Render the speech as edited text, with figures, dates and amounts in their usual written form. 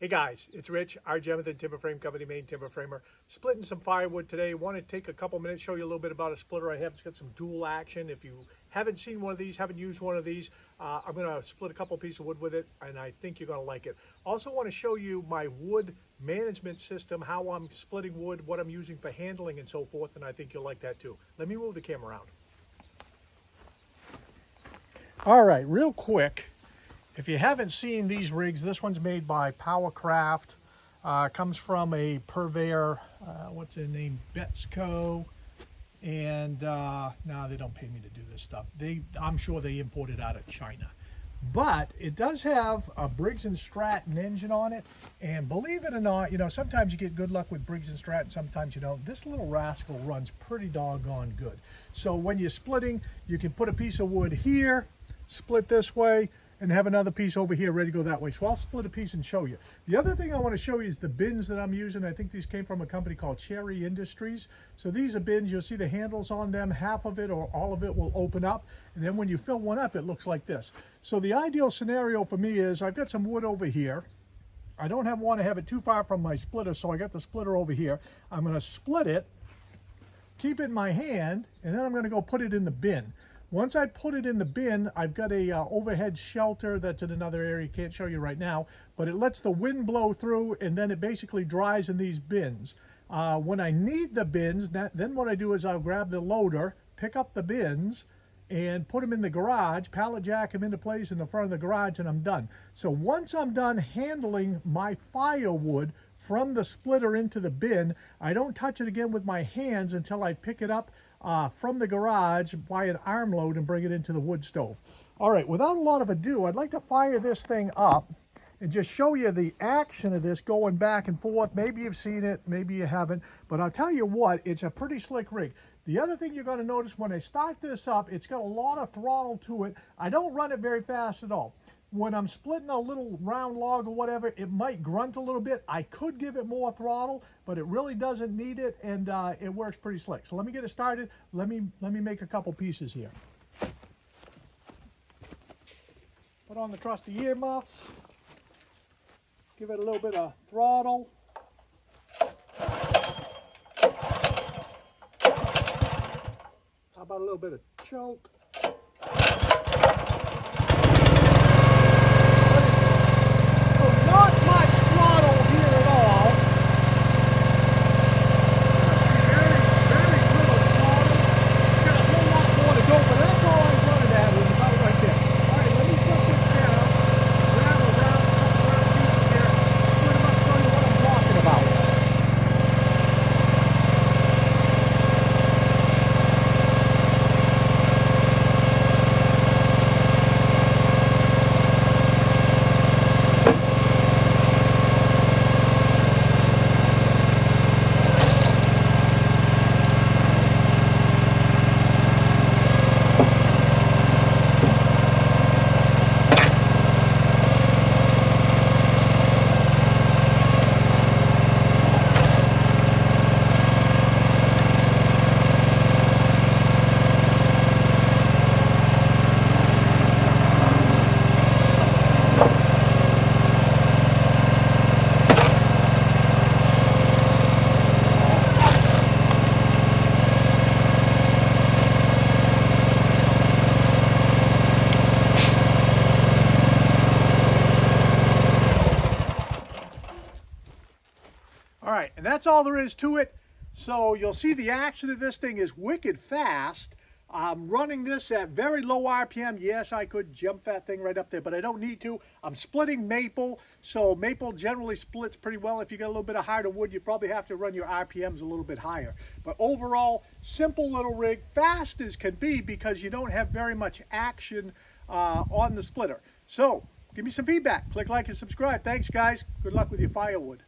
Hey guys, it's Rich, our Jonathan Timber Frame Company, main timber framer. Splitting some firewood today. Want to take a couple minutes, show you a little bit about a splitter I have. It's got some dual action. If you haven't seen one of these, haven't used one of these, I'm going to split a couple pieces of wood with it, and I think you're going to like it. Also want to show you my wood management system, how I'm splitting wood, what I'm using for handling and so forth, and I think you'll like that too. Let me move the camera around. All right, real quick. If you haven't seen these rigs, this one's made by Powercraft. Comes from a purveyor, what's their name, Betsco. And no, they don't pay me to do this stuff. I'm sure they import it out of China. But it does have a Briggs & Stratton engine on it. And believe it or not, you know, sometimes you get good luck with Briggs & Stratton, sometimes you don't. This little rascal runs pretty doggone good. So when you're splitting, you can put a piece of wood here, split this way, and have another piece over here ready to go that way. So I'll split a piece and show you. The other thing I want to show you is the bins that I'm using. I think these came from a company called Cherry Industries. So these are bins, you'll see the handles on them, half of it or all of it will open up. And then when you fill one up, it looks like this. So the ideal scenario for me is I've got some wood over here. I don't want to have it too far from my splitter, so I got the splitter over here. I'm going to split it, keep it in my hand, and then I'm going to go put it in the bin. Once I put it in the bin, I've got a overhead shelter that's in another area, can't show you right now, but it lets the wind blow through and then it basically dries in these bins. When I need the bins, then what I do is I'll grab the loader, pick up the bins, and put them in the garage, pallet jack them into place in the front of the garage, and I'm done. So once I'm done handling my firewood from the splitter into the bin, I don't touch it again with my hands until I pick it up from the garage by an arm load and bring it into the wood stove. All right, without a lot of ado, I'd like to fire this thing up and just show you the action of this going back and forth. Maybe you've seen it, maybe you haven't, but I'll tell you what, it's a pretty slick rig. The other thing you're going to notice when I start this up, it's got a lot of throttle to it. I don't run it very fast at all. When I'm splitting a little round log or whatever, it might grunt a little bit. I could give it more throttle, but it really doesn't need it, and it works pretty slick. So let me get it started. Let me make a couple pieces here. Put on the trusty earmuffs. Give it a little bit of throttle. How about a little bit of choke? All right, and that's all there is to it. So you'll see the action of this thing is wicked fast. I'm running this at very low RPM. Yes, I could jump that thing right up there, but I don't need to. I'm splitting maple, so maple generally splits pretty well. If you got a little bit of harder wood, you probably have to run your RPMs a little bit higher. But overall, simple little rig, fast as can be because you don't have very much action on the splitter. So give me some feedback. Click like and subscribe. Thanks, guys. Good luck with your firewood.